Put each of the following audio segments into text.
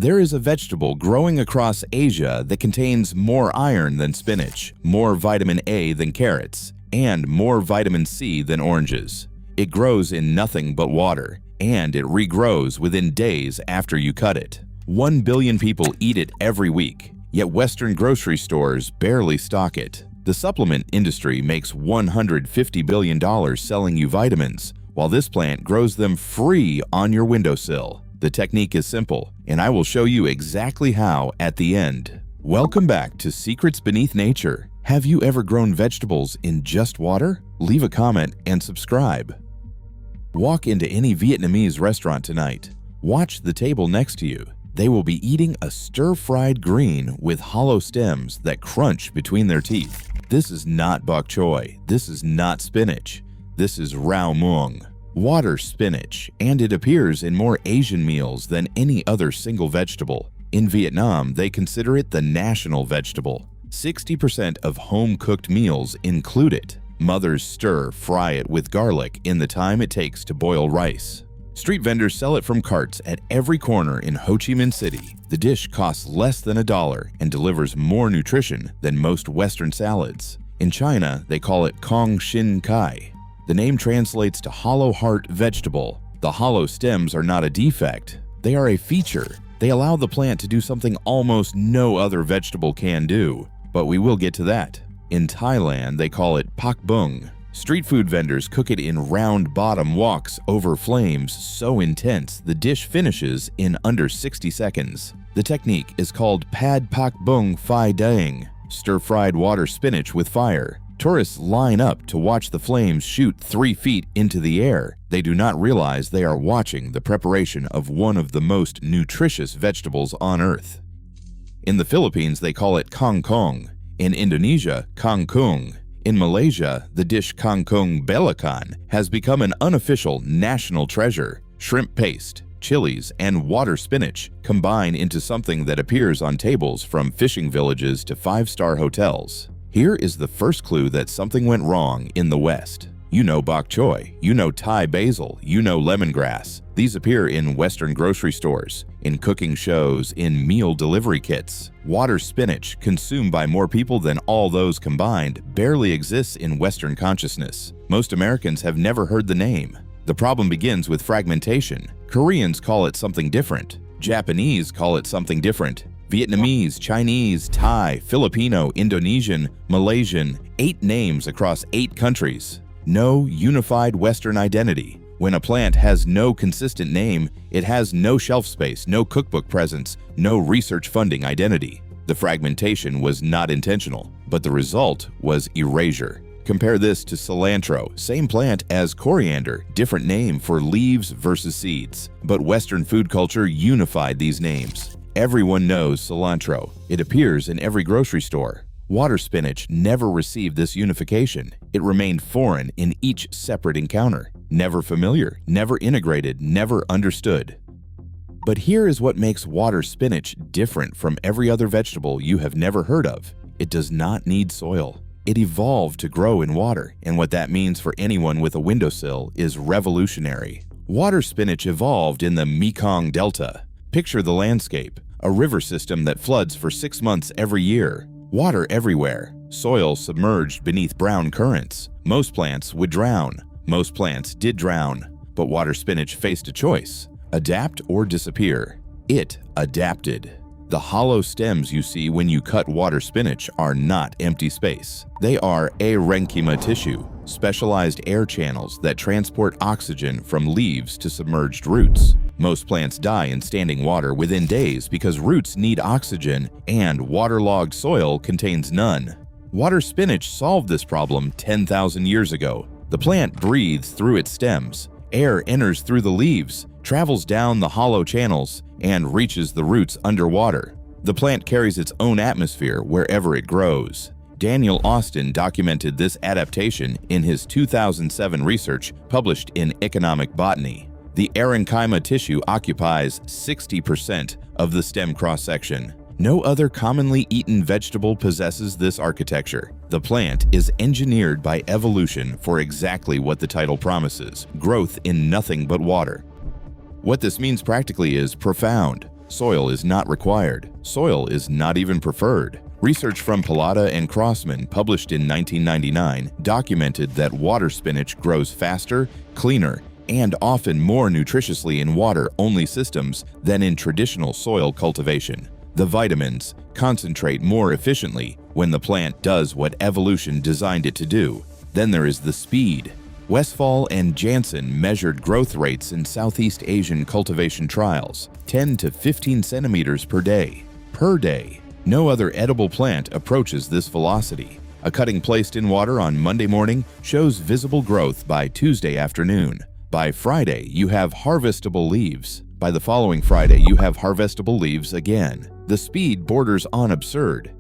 There is a vegetable growing across Asia that contains more iron than spinach, more vitamin A than carrots, and more vitamin C than oranges. It grows in nothing but water, and it regrows within days after you cut it. 1 billion people eat it every week, yet Western grocery stores barely stock it. The supplement industry makes $150 billion selling you vitamins, while this plant grows them free on your windowsill. The technique is simple, and I will show you exactly how at the end. Welcome back to Secrets Beneath Nature. Have you ever grown vegetables in just water? Leave a comment and subscribe. Walk into any Vietnamese restaurant tonight. Watch the table next to you. They will be eating a stir-fried green with hollow stems that crunch between their teeth. This is not bok choy. This is not spinach. This is rau muong, water spinach, and it appears in more Asian meals than any other single vegetable. In Vietnam, they consider it the national vegetable. 60% of home-cooked meals include it. Mothers stir-fry it with garlic in the time it takes to boil rice. Street vendors sell it from carts at every corner in Ho Chi Minh City. The dish costs less than $1 and delivers more nutrition than most Western salads. In China, they call it Kong Shin Kai. The name translates to hollow heart vegetable. The hollow stems are not a defect. They are a feature. They allow the plant to do something almost no other vegetable can do. But we will get to that. In Thailand, they call it pak bung. Street food vendors cook it in round bottom woks over flames so intense the dish finishes in under 60 seconds. The technique is called pad pak bung phai daeng, stir-fried water spinach with fire. Tourists line up to watch the flames shoot 3 feet into the air. They do not realize they are watching the preparation of one of the most nutritious vegetables on earth. In the Philippines, they call it kangkong. In Indonesia, kangkung. In Malaysia, the dish kangkung belacan has become an unofficial national treasure. Shrimp paste, chilies, and water spinach combine into something that appears on tables from fishing villages to 5-star hotels. Here is the first clue that something went wrong in the West. You know bok choy, you know Thai basil, you know lemongrass. These appear in Western grocery stores, in cooking shows, in meal delivery kits. Water spinach, consumed by more people than all those combined, barely exists in Western consciousness. Most Americans have never heard the name. The problem begins with fragmentation. Koreans call it something different. Japanese call it something different. Vietnamese, Chinese, Thai, Filipino, Indonesian, Malaysian, 8 names across 8 countries. No unified Western identity. When a plant has no consistent name, it has no shelf space, no cookbook presence, no research funding identity. The fragmentation was not intentional, but the result was erasure. Compare this to cilantro, same plant as coriander, different name for leaves versus seeds. But Western food culture unified these names. Everyone knows cilantro. It appears in every grocery store. Water spinach never received this unification. It remained foreign in each separate encounter. Never familiar, never integrated, never understood. But here is what makes water spinach different from every other vegetable you have never heard of. It does not need soil. It evolved to grow in water, and what that means for anyone with a windowsill is revolutionary. Water spinach evolved in the Mekong Delta. Picture the landscape, a river system that floods for 6 months every year. Water everywhere, soil submerged beneath brown currents. Most plants would drown. Most plants did drown. But water spinach faced a choice: adapt or disappear. It adapted. The hollow stems you see when you cut water spinach are not empty space. They are aerenchyma tissue, specialized air channels that transport oxygen from leaves to submerged roots. Most plants die in standing water within days because roots need oxygen and waterlogged soil contains none. Water spinach solved this problem 10,000 years ago. The plant breathes through its stems. Air enters through the leaves, travels down the hollow channels, and reaches the roots underwater. The plant carries its own atmosphere wherever it grows. Daniel Austin documented this adaptation in his 2007 research published in Economic Botany. The aerenchyma tissue occupies 60% of the stem cross-section. No other commonly eaten vegetable possesses this architecture. The plant is engineered by evolution for exactly what the title promises: growth in nothing but water. What this means practically is profound. Soil is not required. Soil is not even preferred. Research from Pilata and Crossman, published in 1999, documented that water spinach grows faster, cleaner, and often more nutritiously in water-only systems than in traditional soil cultivation. The vitamins concentrate more efficiently when the plant does what evolution designed it to do. Then there is the speed. Westphal and Jansen measured growth rates in Southeast Asian cultivation trials, 10 to 15 centimeters per day. No other edible plant approaches this velocity. A cutting placed in water on Monday morning shows visible growth by Tuesday afternoon. By Friday, you have harvestable leaves. By the following Friday, you have harvestable leaves again. The speed borders on absurd.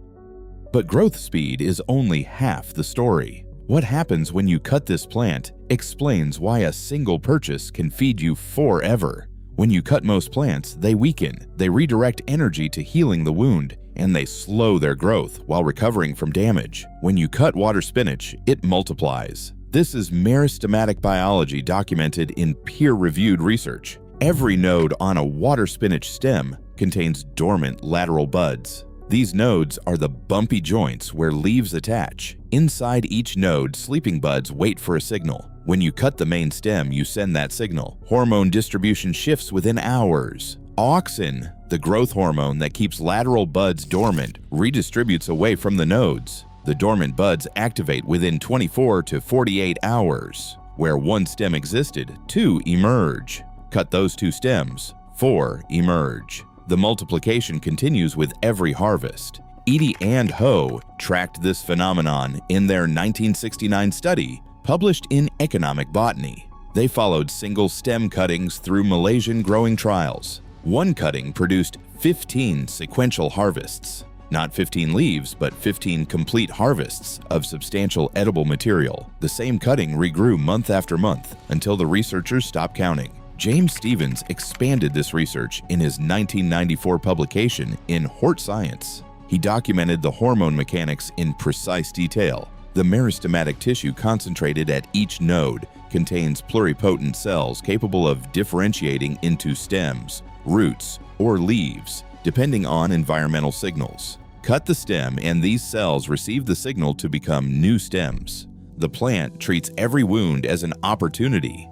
But growth speed is only half the story. What happens when you cut this plant explains why a single purchase can feed you forever. When you cut most plants, they weaken, they redirect energy to healing the wound, and they slow their growth while recovering from damage. When you cut water spinach, it multiplies. This is meristematic biology documented in peer-reviewed research. Every node on a water spinach stem contains dormant lateral buds. These nodes are the bumpy joints where leaves attach. Inside each node, sleeping buds wait for a signal. When you cut the main stem, you send that signal. Hormone distribution shifts within hours. Auxin, the growth hormone that keeps lateral buds dormant, redistributes away from the nodes. The dormant buds activate within 24 to 48 hours. Where one stem existed, two emerge. Cut those two stems, four emerge. The multiplication continues with every harvest. Edie and Ho tracked this phenomenon in their 1969 study, published in Economic Botany. They followed single stem cuttings through Malaysian growing trials. One cutting produced 15 sequential harvests. Not 15 leaves, but 15 complete harvests of substantial edible material. The same cutting regrew month after month until the researchers stopped counting. James Stevens expanded this research in his 1994 publication in Hort Science. He documented the hormone mechanics in precise detail. The meristematic tissue concentrated at each node contains pluripotent cells capable of differentiating into stems, roots, or leaves, depending on environmental signals. Cut the stem and these cells receive the signal to become new stems. The plant treats every wound as an opportunity.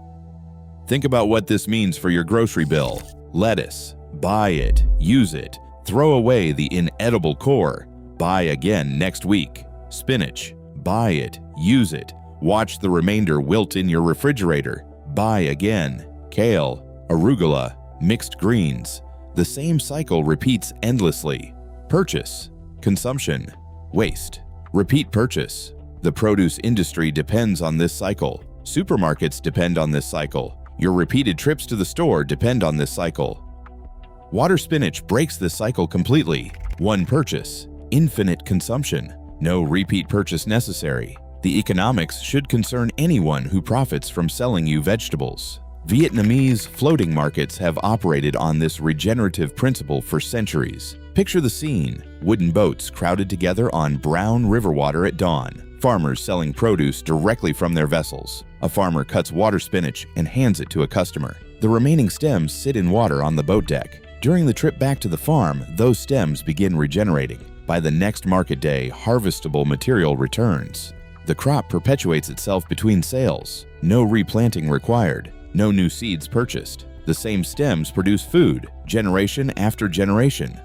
Think about what this means for your grocery bill. Lettuce, buy it, use it, throw away the inedible core, buy again next week. Spinach, buy it, use it, watch the remainder wilt in your refrigerator, buy again. Kale, arugula, mixed greens. The same cycle repeats endlessly. Purchase, consumption, waste, repeat purchase. The produce industry depends on this cycle. Supermarkets depend on this cycle. Your repeated trips to the store depend on this cycle. Water spinach breaks this cycle completely. One purchase, infinite consumption, no repeat purchase necessary. The economics should concern anyone who profits from selling you vegetables. Vietnamese floating markets have operated on this regenerative principle for centuries. Picture the scene: wooden boats crowded together on brown river water at dawn. Farmers selling produce directly from their vessels. A farmer cuts water spinach and hands it to a customer. The remaining stems sit in water on the boat deck. During the trip back to the farm, those stems begin regenerating. By the next market day, harvestable material returns. The crop perpetuates itself between sales. No replanting required. No new seeds purchased. The same stems produce food, generation after generation.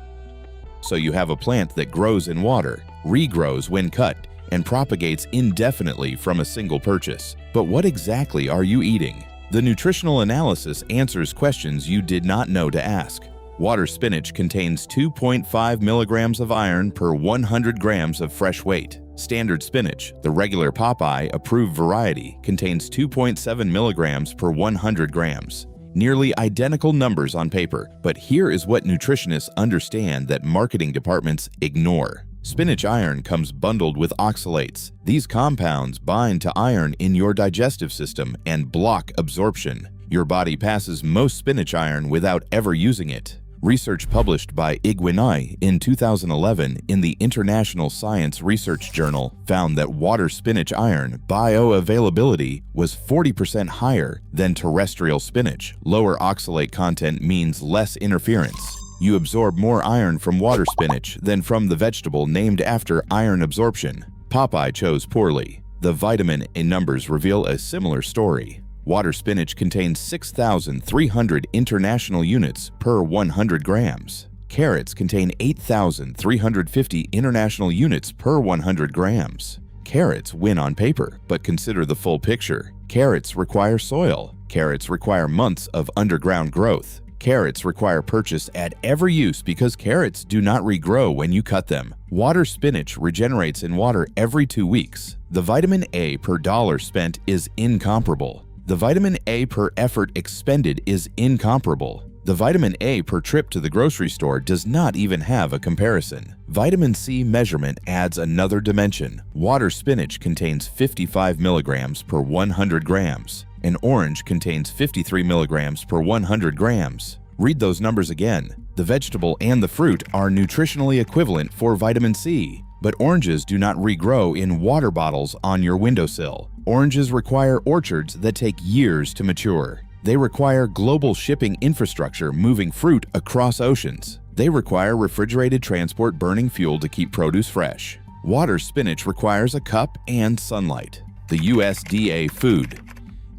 So you have a plant that grows in water, regrows when cut, and propagates indefinitely from a single purchase. But what exactly are you eating? The nutritional analysis answers questions you did not know to ask. Water spinach contains 2.5 milligrams of iron per 100 grams of fresh weight. Standard spinach, the regular Popeye approved variety, contains 2.7 milligrams per 100 grams. Nearly identical numbers on paper, but here is what nutritionists understand that marketing departments ignore. Spinach iron comes bundled with oxalates. These compounds bind to iron in your digestive system and block absorption. Your body passes most spinach iron without ever using it. Research published by Iguanay in 2011 in the International Science Research Journal found that water spinach iron bioavailability was 40% higher than terrestrial spinach. Lower oxalate content means less interference. You absorb more iron from water spinach than from the vegetable named after iron absorption. Popeye chose poorly. The vitamin A numbers reveal a similar story. Water spinach contains 6,300 international units per 100 grams. Carrots contain 8,350 international units per 100 grams. Carrots win on paper, but consider the full picture. Carrots require soil. Carrots require months of underground growth. Carrots require purchase at every use because carrots do not regrow when you cut them. Water spinach regenerates in water every 2 weeks. The vitamin A per dollar spent is incomparable. The vitamin A per effort expended is incomparable. The vitamin A per trip to the grocery store does not even have a comparison. Vitamin C measurement adds another dimension. Water spinach contains 55 milligrams per 100 grams. An orange contains 53 milligrams per 100 grams. Read those numbers again. The vegetable and the fruit are nutritionally equivalent for vitamin C, but oranges do not regrow in water bottles on your windowsill. Oranges require orchards that take years to mature. They require global shipping infrastructure moving fruit across oceans. They require refrigerated transport burning fuel to keep produce fresh. Water spinach requires a cup and sunlight. The USDA Food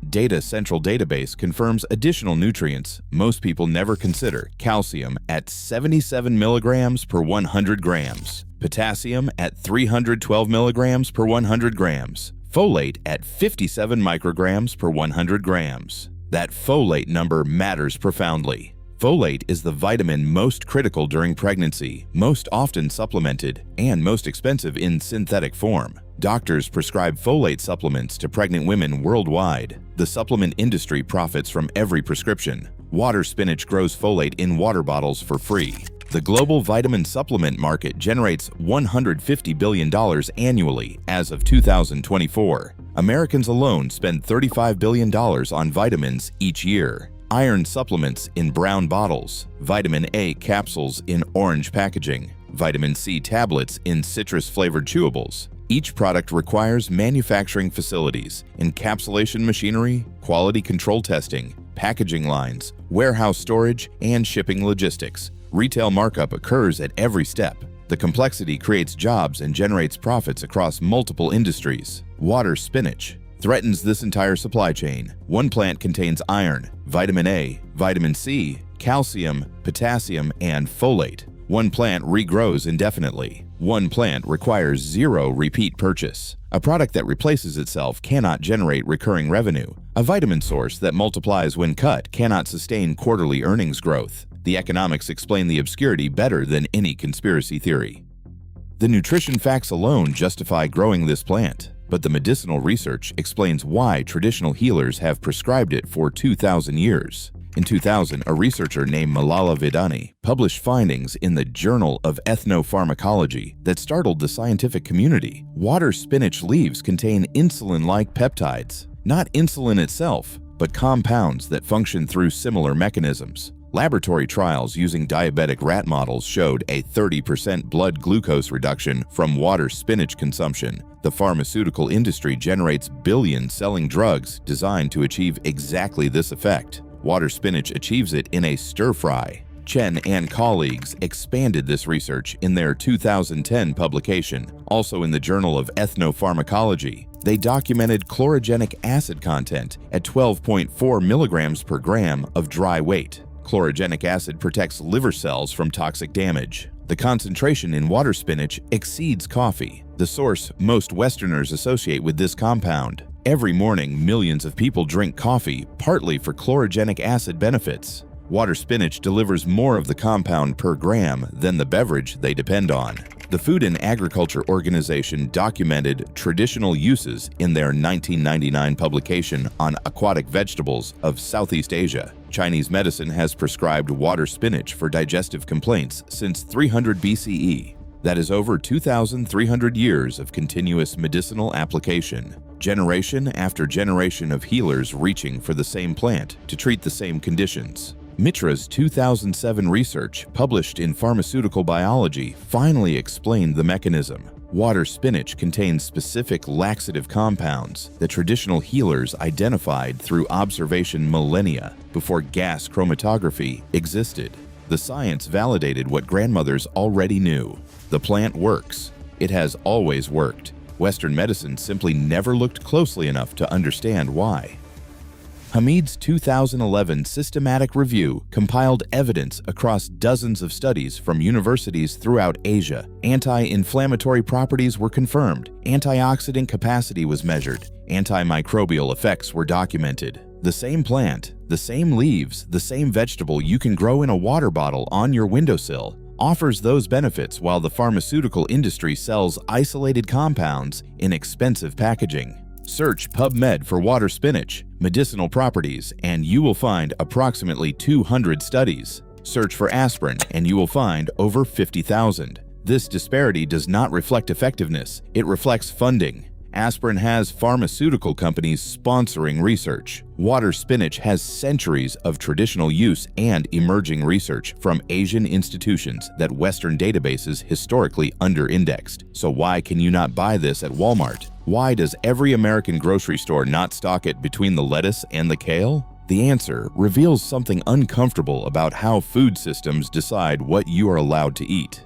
Data Central Database confirms additional nutrients most people never consider: calcium at 77 milligrams per 100 grams, potassium at 312 milligrams per 100 grams, folate at 57 micrograms per 100 grams. That folate number matters profoundly. Folate is the vitamin most critical during pregnancy, most often supplemented, and most expensive in synthetic form. Doctors prescribe folate supplements to pregnant women worldwide. The supplement industry profits from every prescription. Water spinach grows folate in water bottles for free. The global vitamin supplement market generates $150 billion annually as of 2024. Americans alone spend $35 billion on vitamins each year. Iron supplements in brown bottles, vitamin A capsules in orange packaging, vitamin C tablets in citrus-flavored chewables. Each product requires manufacturing facilities, encapsulation machinery, quality control testing, packaging lines, warehouse storage, and shipping logistics. Retail markup occurs at every step. The complexity creates jobs and generates profits across multiple industries. Water spinach threatens this entire supply chain. One plant contains iron, vitamin A, vitamin C, calcium, potassium, and folate. One plant regrows indefinitely. One plant requires zero repeat purchase. A product that replaces itself cannot generate recurring revenue. A vitamin source that multiplies when cut cannot sustain quarterly earnings growth. The economics explain the obscurity better than any conspiracy theory. The nutrition facts alone justify growing this plant, but the medicinal research explains why traditional healers have prescribed it for 2,000 years. In 2000, a researcher named Malala Vidani published findings in the Journal of Ethnopharmacology that startled the scientific community. Water spinach leaves contain insulin-like peptides, not insulin itself, but compounds that function through similar mechanisms. Laboratory trials using diabetic rat models showed a 30% blood glucose reduction from water spinach consumption. The pharmaceutical industry generates billions selling drugs designed to achieve exactly this effect. Water spinach achieves it in a stir-fry. Chen and colleagues expanded this research in their 2010 publication, also in the Journal of Ethnopharmacology. They documented chlorogenic acid content at 12.4 milligrams per gram of dry weight. Chlorogenic acid protects liver cells from toxic damage. The concentration in water spinach exceeds coffee, the source most Westerners associate with this compound. Every morning, millions of people drink coffee, partly for chlorogenic acid benefits. Water spinach delivers more of the compound per gram than the beverage they depend on. The Food and Agriculture Organization documented traditional uses in their 1999 publication on aquatic vegetables of Southeast Asia. Chinese medicine has prescribed water spinach for digestive complaints since 300 BCE. That is over 2,300 years of continuous medicinal application. Generation after generation of healers reaching for the same plant to treat the same conditions. Mitra's 2007 research, published in Pharmaceutical Biology, finally explained the mechanism. Water spinach contains specific laxative compounds that traditional healers identified through observation millennia before gas chromatography existed. The science validated what grandmothers already knew. The plant works. It has always worked. Western medicine simply never looked closely enough to understand why. Hamid's 2011 systematic review compiled evidence across dozens of studies from universities throughout Asia. Anti-inflammatory properties were confirmed, antioxidant capacity was measured, antimicrobial effects were documented. The same plant, the same leaves, the same vegetable you can grow in a water bottle on your windowsill offers those benefits while the pharmaceutical industry sells isolated compounds in expensive packaging. Search PubMed for water spinach, medicinal properties, and you will find approximately 200 studies. Search for aspirin, and you will find over 50,000. This disparity does not reflect effectiveness, it reflects funding. Aspirin has pharmaceutical companies sponsoring research. Water spinach has centuries of traditional use and emerging research from Asian institutions that Western databases historically under-indexed. So why can you not buy this at Walmart? Why does every American grocery store not stock it between the lettuce and the kale? The answer reveals something uncomfortable about how food systems decide what you are allowed to eat.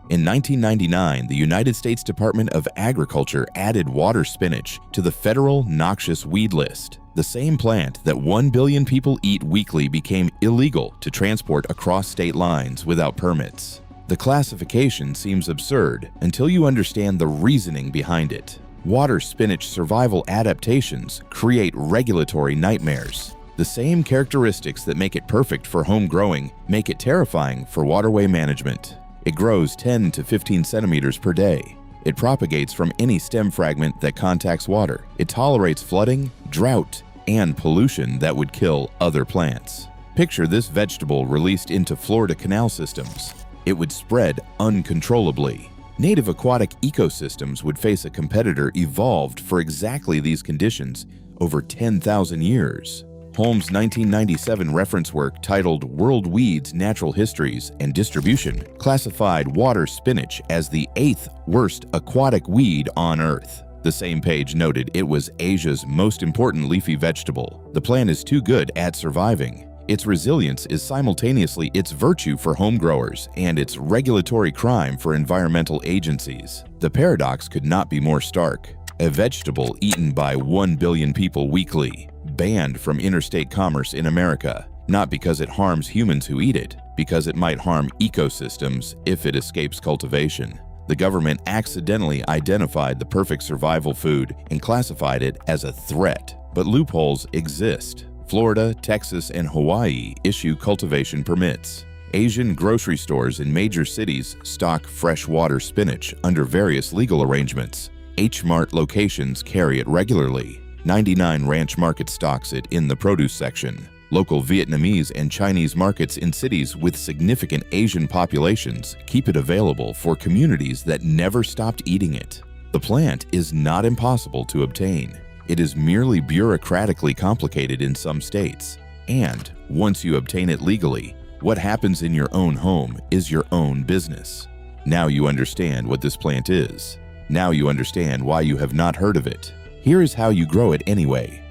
In 1999, the United States Department of Agriculture added water spinach to the federal noxious weed list. The same plant that 1 billion people eat weekly became illegal to transport across state lines without permits. The classification seems absurd until you understand the reasoning behind it. Water spinach survival adaptations create regulatory nightmares. The same characteristics that make it perfect for home growing make it terrifying for waterway management. It grows 10 to 15 centimeters per day. It propagates from any stem fragment that contacts water. It tolerates flooding, drought, and pollution that would kill other plants. Picture this vegetable released into Florida canal systems. It would spread uncontrollably. Native aquatic ecosystems would face a competitor evolved for exactly these conditions over 10,000 years. Holmes' 1997 reference work titled World Weeds, Natural Histories and Distribution classified water spinach as the 8th worst aquatic weed on Earth. The same page noted it was Asia's most important leafy vegetable. The plant is too good at surviving. Its resilience is simultaneously its virtue for home growers and its regulatory crime for environmental agencies. The paradox could not be more stark. A vegetable eaten by 1 billion people weekly, banned from interstate commerce in America, not because it harms humans who eat it, because it might harm ecosystems if it escapes cultivation. The government accidentally identified the perfect survival food and classified it as a threat, but loopholes exist. Florida, Texas, and Hawaii issue cultivation permits. Asian grocery stores in major cities stock freshwater spinach under various legal arrangements. H-Mart locations carry it regularly. 99 Ranch Market stocks it in the produce section. Local Vietnamese and Chinese markets in cities with significant Asian populations keep it available for communities that never stopped eating it. The plant is not impossible to obtain. It is merely bureaucratically complicated in some states. And once you obtain it legally, what happens in your own home is your own business. Now you understand what this plant is. Now you understand why you have not heard of it. Here is how you grow it anyway.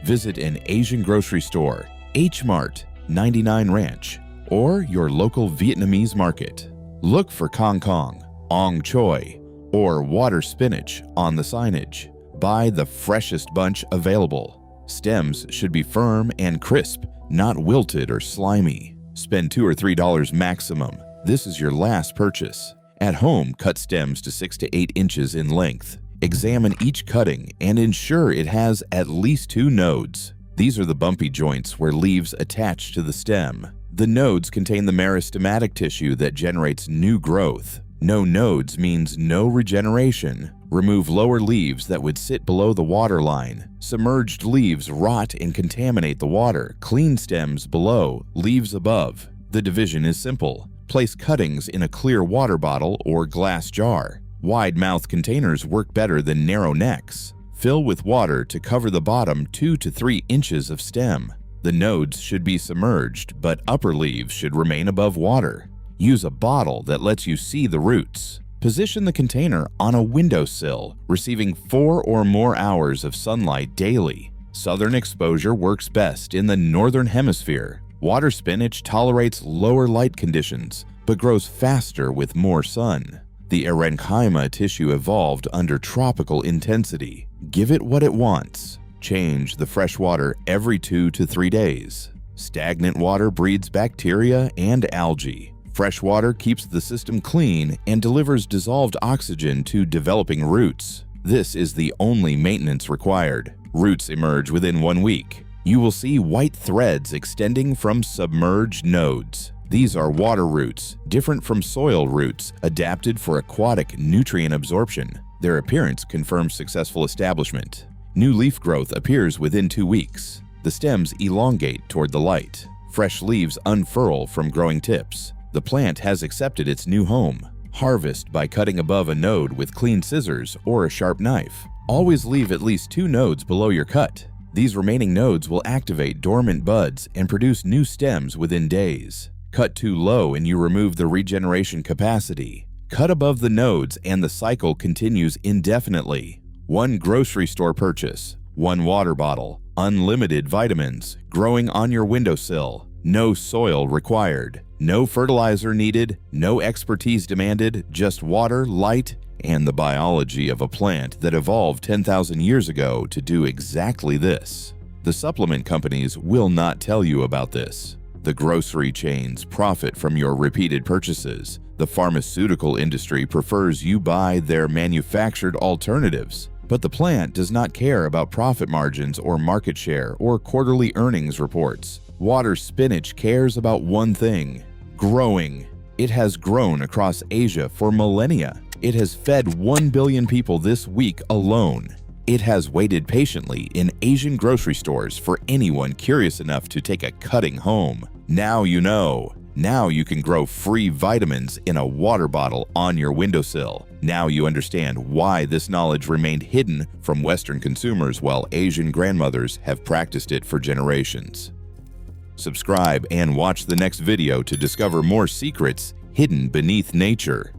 Visit an Asian grocery store, H-Mart, 99 Ranch, or your local Vietnamese market. Look for Kong Kong, Ong Choi, or water spinach on the signage. Buy the freshest bunch available. Stems should be firm and crisp, not wilted or slimy. Spend $2 or $3 maximum. This is your last purchase. At home, cut stems to 6 to 8 inches in length. Examine each cutting and ensure it has at least 2 nodes. These are the bumpy joints where leaves attach to the stem. The nodes contain the meristematic tissue that generates new growth. No nodes means no regeneration. Remove lower leaves that would sit below the water line. Submerged leaves rot and contaminate the water. Clean stems below, leaves above. The division is simple. Place cuttings in a clear water bottle or glass jar. Wide-mouth containers work better than narrow necks. Fill with water to cover the bottom 2 to 3 inches of stem. The nodes should be submerged, but upper leaves should remain above water. Use a bottle that lets you see the roots. Position the container on a windowsill, receiving 4 or more hours of sunlight daily. Southern exposure works best in the northern hemisphere. Water spinach tolerates lower light conditions, but grows faster with more sun. The aerenchyma tissue evolved under tropical intensity. Give it what it wants. Change the fresh water every 2 to 3 days. Stagnant water breeds bacteria and algae. Fresh water keeps the system clean and delivers dissolved oxygen to developing roots. This is the only maintenance required. Roots emerge within 1 week. You will see white threads extending from submerged nodes. These are water roots, different from soil roots, adapted for aquatic nutrient absorption. Their appearance confirms successful establishment. New leaf growth appears within 2 weeks. The stems elongate toward the light. Fresh leaves unfurl from growing tips. The plant has accepted its new home. Harvest by cutting above a node with clean scissors or a sharp knife. Always leave at least 2 nodes below your cut. These remaining nodes will activate dormant buds and produce new stems within days. Cut too low and you remove the regeneration capacity. Cut above the nodes and the cycle continues indefinitely. 1 grocery store purchase, 1 water bottle, unlimited vitamins, growing on your windowsill. No soil required, no fertilizer needed, no expertise demanded, just water, light, and the biology of a plant that evolved 10,000 years ago to do exactly this. The supplement companies will not tell you about this. The grocery chains profit from your repeated purchases. The pharmaceutical industry prefers you buy their manufactured alternatives. But the plant does not care about profit margins or market share or quarterly earnings reports. Water spinach cares about one thing: growing. It has grown across Asia for millennia. It has fed 1 billion people this week alone. It has waited patiently in Asian grocery stores for anyone curious enough to take a cutting home. Now you know. Now you can grow free vitamins in a water bottle on your windowsill. Now you understand why this knowledge remained hidden from Western consumers while Asian grandmothers have practiced it for generations. Subscribe and watch the next video to discover more secrets hidden beneath nature.